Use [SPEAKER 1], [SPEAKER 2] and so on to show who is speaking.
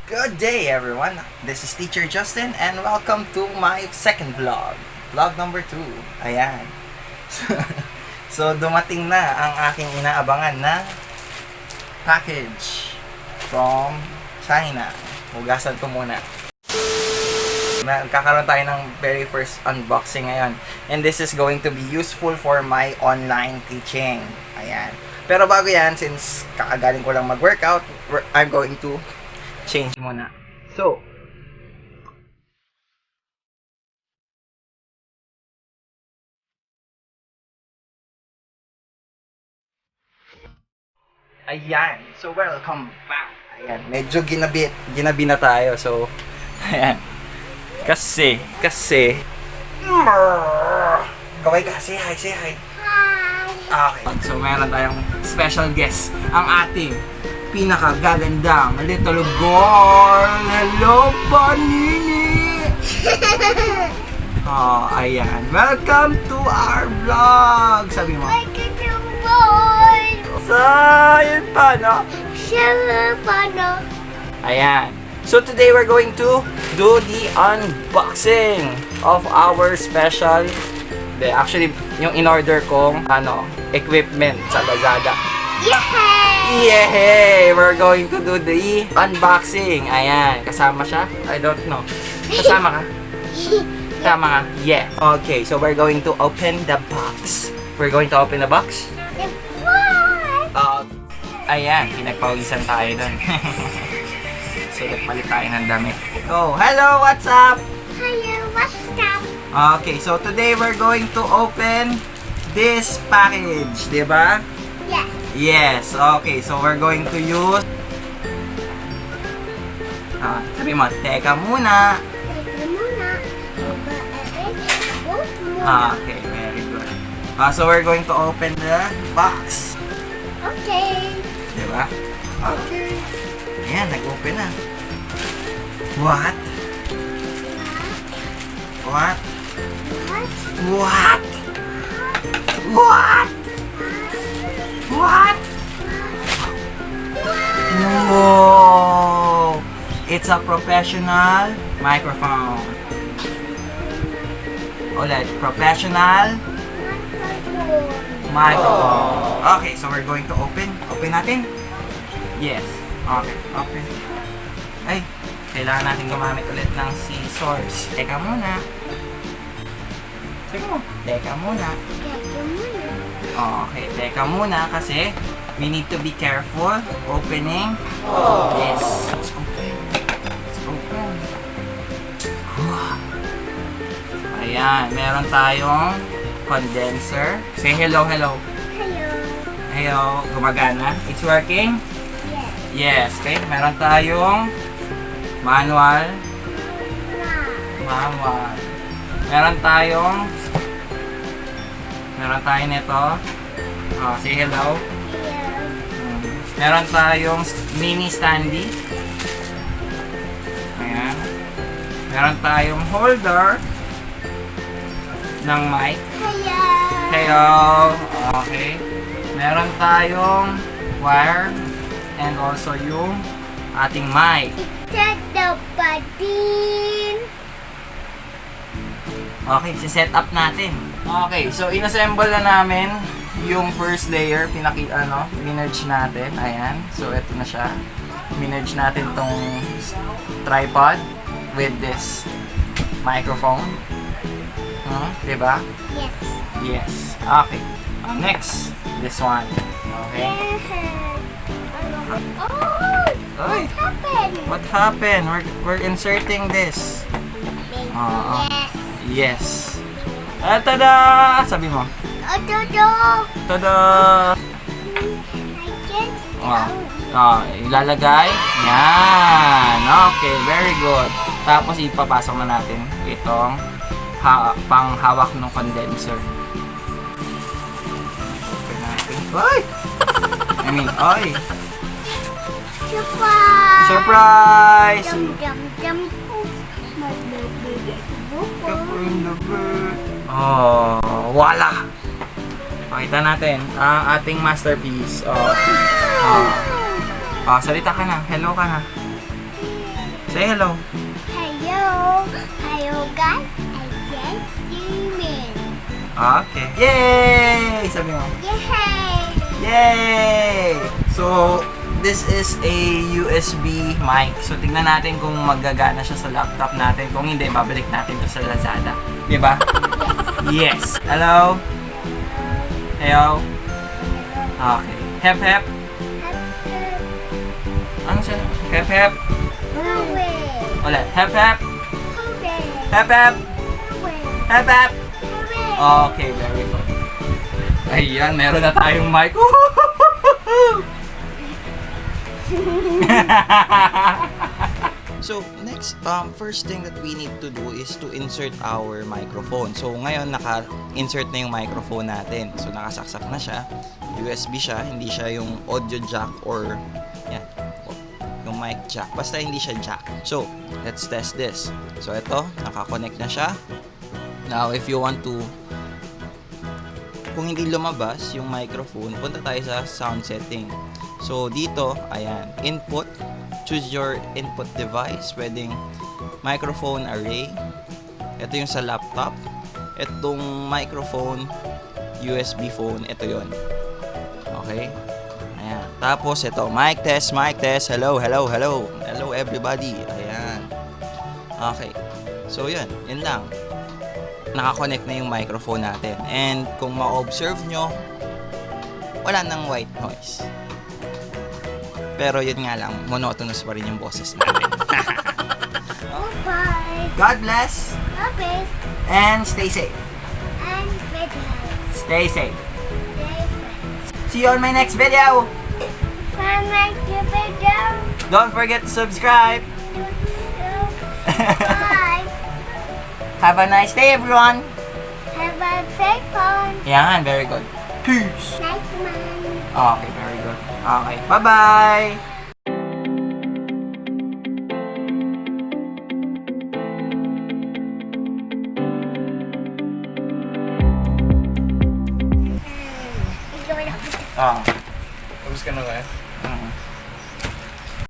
[SPEAKER 1] Good day everyone, this is Teacher Justin and welcome to my second vlog. Vlog number 2, ayan. So dumating na ang aking inaabangan na package from China. Hugasan ko muna. Magkakaroon tayo ng very first unboxing ngayon. And this is going to be useful for my online teaching. Ayan. Pero bago yan, since kakagaling ko lang mag-workout, I'm going to change muna. So, ayan. So, welcome back. Ayan. Medyo ginabi na tayo. So, ayan. Kasi, kaway ka, say hi.
[SPEAKER 2] Hi!
[SPEAKER 1] Okay. So, meron tayong special guest. Ang ating pinakagagandang little girl. Hello, Banini! Oh, ayan. Welcome to our vlog! Sabi mo.
[SPEAKER 2] Like a boy!
[SPEAKER 1] Sayang paano?
[SPEAKER 2] Siya paano?
[SPEAKER 1] Ayan. So, today we're going to do the unboxing of our special actually, yung in-order kong equipment sa Lazada.
[SPEAKER 2] Yay!
[SPEAKER 1] Yay! We're going to do the unboxing. Ayan. Kasama siya? I don't know. Kasama ka? Kasama ka? Yeah. Okay, so we're going to open the box. We're going to open the box? Ayan. Pinagpawisan tayo dun. So, nagpalit tayo ng damit. Oh, hello! What's up?
[SPEAKER 2] Hello, what's up?
[SPEAKER 1] Okay, so today we're going to open this package, di ba?
[SPEAKER 2] Yes.
[SPEAKER 1] Yes, okay, so we're going to use sabi mo, teka muna.
[SPEAKER 2] Teka muna. Muna.
[SPEAKER 1] Okay, very good. So we're going to open the box.
[SPEAKER 2] Okay.
[SPEAKER 1] Di ba? Okay. Ayan, nag-open na. What? What?
[SPEAKER 2] What?
[SPEAKER 1] What? What? Whoa! It's a professional microphone. Ulit, professional microphone. Okay, so we're going to open. Open natin? Yes. Okay, open. Ay, kailangan natin gumamit ulit ng scissors. Teka muna. Teka muna. Okay, teka muna kasi we need to be careful opening this. Let's open. Let's open. Ayan, meron tayong condenser. Say hello.
[SPEAKER 2] Hello.
[SPEAKER 1] Hello, gumagana? It's working?
[SPEAKER 2] Yes.
[SPEAKER 1] Yes, okay. Meron tayong manual. Meron tayo nito. Say hello. Meron tayong mini standee. Ayan. Meron tayong holder ng mic. Hello. Okay. Meron tayong wire and also yung ating mic. Okay, si-set up natin. Okay, so inassemble na namin yung first layer, minerge natin. Ayan. So ito na siya. Minerge natin tong tripod with this microphone. Diba?
[SPEAKER 2] Yes.
[SPEAKER 1] Yes. Okay. Next, this one. Okay.
[SPEAKER 2] Oh!
[SPEAKER 1] Oy,
[SPEAKER 2] What happened?
[SPEAKER 1] what happened? We're inserting this.
[SPEAKER 2] Yes.
[SPEAKER 1] Yes. Tada! Sabi mo.
[SPEAKER 2] Dodo.
[SPEAKER 1] Tada!
[SPEAKER 2] I
[SPEAKER 1] Ilalagay. Yan. Okay, very good. Tapos ipapasok na natin itong panghawak ng condenser. Open natin. Oy! Oy!
[SPEAKER 2] Surprise!
[SPEAKER 1] Surprise!
[SPEAKER 2] Dum.
[SPEAKER 1] Oh, wala! Pakita natin ang ating masterpiece. Salita ka na. Hello ka na. Say hello.
[SPEAKER 2] Hello. Hello, guys. I just streaming.
[SPEAKER 1] Okay. Yay! Sabi mo.
[SPEAKER 2] Yay!
[SPEAKER 1] Yay! So, this is a USB mic. So, tingnan natin kung magagana siya sa laptop natin. Kung hindi, babalik natin to sa Lazada. Di ba? Yes! Hello? Hello? Okay. Hep hep. Ano siya? Hep hep.
[SPEAKER 2] Hooray!
[SPEAKER 1] Ulit. Hep hep.
[SPEAKER 2] Hooray!
[SPEAKER 1] Hep hep.
[SPEAKER 2] Hooray!
[SPEAKER 1] Hep hep.
[SPEAKER 2] Hooray!
[SPEAKER 1] Okay, very good. Ayan, meron na tayong mic. So, next, first thing that we need to do is to insert our microphone. So, ngayon, naka-insert na yung microphone natin. So, nakasaksak na siya. USB siya, hindi siya yung audio jack or, yan, yung mic jack. Basta hindi siya jack. So, let's test this. So, ito, naka-connect na siya. Now, if you want to, kung hindi lumabas yung microphone, punta tayo sa sound setting. So, dito, ayan, input. Choose your input device. Pwedeng microphone array. Ito yung sa laptop. Itong microphone, USB phone, ito yon. Okay? Ayan. Tapos, ito, mic test, mic test. Hello, hello, hello. Hello, everybody. Ayan. Okay. So, yun. Yun lang. Nakakonect na yung microphone natin. And kung ma-observe nyo, wala nang white noise. Pero yun nga lang, monotonous pa rin yung boses natin.
[SPEAKER 2] Bye.
[SPEAKER 1] God bless
[SPEAKER 2] Okay.
[SPEAKER 1] and stay safe.
[SPEAKER 2] And better.
[SPEAKER 1] Stay safe.
[SPEAKER 2] Stay safe.
[SPEAKER 1] See you on my next video.
[SPEAKER 2] Find my video.
[SPEAKER 1] Don't forget to subscribe.
[SPEAKER 2] Bye.
[SPEAKER 1] Have a nice day, everyone.
[SPEAKER 2] Have a safe one.
[SPEAKER 1] Yan, very good. Peace.
[SPEAKER 2] Night man.
[SPEAKER 1] Okay, very good. Okay, bye-bye.
[SPEAKER 2] Ikaw na.
[SPEAKER 1] Ah.
[SPEAKER 3] Tapos ka na ba?
[SPEAKER 1] Mm.